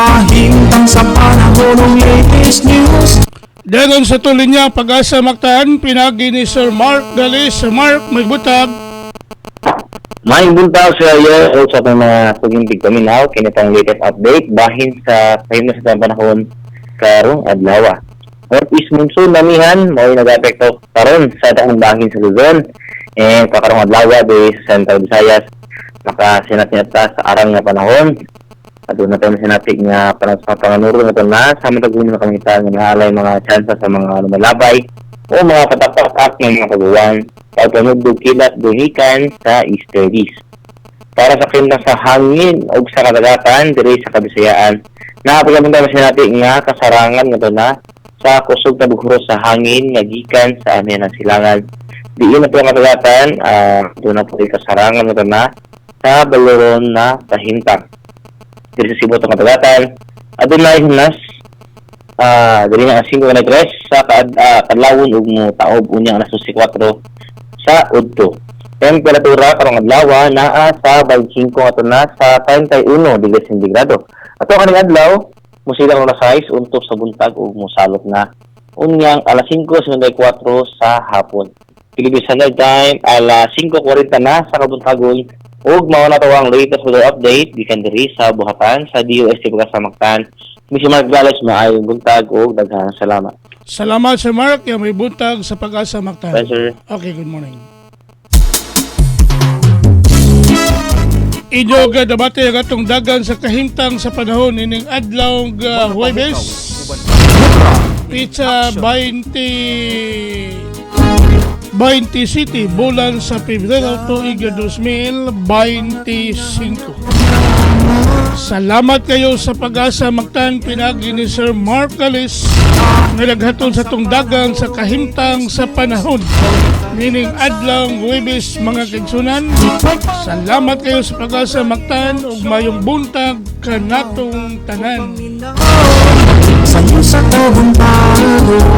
kahimtang sa panahon ng latest news. Dagon sa tuloy niya Pag-asa Mactan, pinagi ni Sir Mark Galis. Sir Mark, may butag. May buntag sa iyo o sa mga tugintig kami now, kinitang latest update bahin sa kahimtang sa panahon karong adlaw. Northeast monsoon namihan mo nag-apekto karon sa daong bahin sa Luzon. Kakarong adlaw di sa Central Visayas nakasinat-sinata sa arang nga panahon. Doon na tayo sinatik nga panganuro na ito na sa matagulong na kamitan nga alay mga tsansa sa mga lumalabay o mga katapak ng mga kaguwan pagpanugdog kilat duhikan sa easterlies. Para sa kinta sa hangin o sa kadagatan diri sa Kabisayaan, napagkapunta na sinatik nga kasarangan nga ito na sa kusog na buhuro sa hangin nga gikan sa amin ng silangan. Diin na po ang kadagatan, doon na po yung kasarangan nga ito na sa baloron na kahintang. Diri sa Cebu itong kadagatan, adunay hinas diri nga 5:3 sa kadlawon ug mo taob unyang alas 4 sa udto. Temperatura karong adlaw naa sa 25 ato na sa 31 digre sentigrado. Ato kaning adlaw musilang na 6 untos sa buntag ug mosalot na unyang alas 5:54 sa hapon. Philippine Standard Time alas 5:40 na sa kabuntagon. Ug mao na to ang latest weather update gikan diri sa buhatan sa DOST Pag-asa Mactan. Misi maglalas maayong buntag ug daghang salamat. Salamat Sir Mark, yung may butag sa Pag-asa Mactan. Bye, sir. Okay, good morning. Inyo gadabate ang atong dagan sa kahimtang sa panahon ining adlaw Huwebes. Pizza 20 City, bulan sa Pebrero tuig 2025. Salamat kayo sa Pag-asa Mactan, pinagi ni Sir Mark Galis nga naghatod sa tungdagan sa kahimtang sa panahon nining adlaw Huwebes mga kaigsunan. Salamat kayo sa Pag-asa Mactan ug mayong buntag kanatong tanan. Sa iyo sa kabuntagon